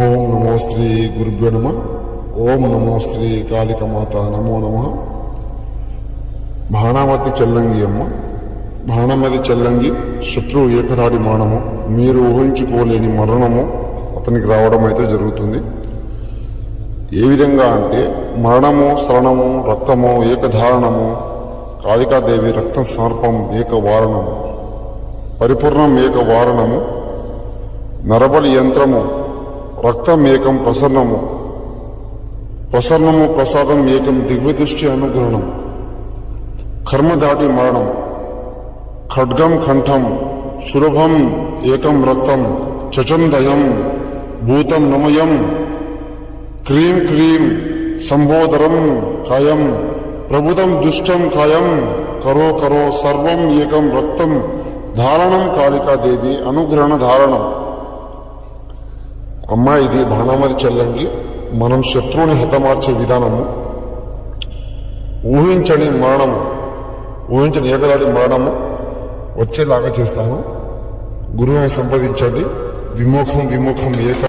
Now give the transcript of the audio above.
ఓం నమో శ్రీ గురుభ్యో నమ. ఓం నమో శ్రీ కాళికమాత నమో నమ. బాణామతి చెల్లంగి అమ్మ, బాణమతి చెల్లంగి శత్రువు ఏకరాడి మానము, మీరు ఊహించుకోలేని మరణము అతనికి రావడం అయితే జరుగుతుంది. ఏ విధంగా అంటే మరణము, శరణము, రక్తము, ఏకధారణము, కాళికాదేవి రక్తం సమర్పం ఏకవారణము, పరిపూర్ణం ఏకవారణము, నరబలి యంత్రము, రక్తం ఏకం ప్రసన్నము, ప్రసన్నము ప్రసాదం ఏకం దివ్యదృష్టి అనుగ్రహణం, కర్మదాటి మరణం, ఖడ్గం కంఠం, శులభం ఏకం రక్తం, చచందయం భూతం నమయం, క్రీం క్రీం సంబోధరం కాయం, ప్రభుతం దుష్టం కాయం, కరో కరో సర్వం ఏకం రక్తం ధారణం, కాళికాదేవి అనుగ్రహణ ధారణం. అమ్మా, ఇది బాణామతి చెల్లంగి. మనం శత్రువుని హతమార్చే విధానము, ఊహించని మరణము, ఊహించని ఏకదాటి మరణము వచ్చేలాగా చేస్తాను. గురువుని సంప్రదించండి. విముఖం విముఖం ఏక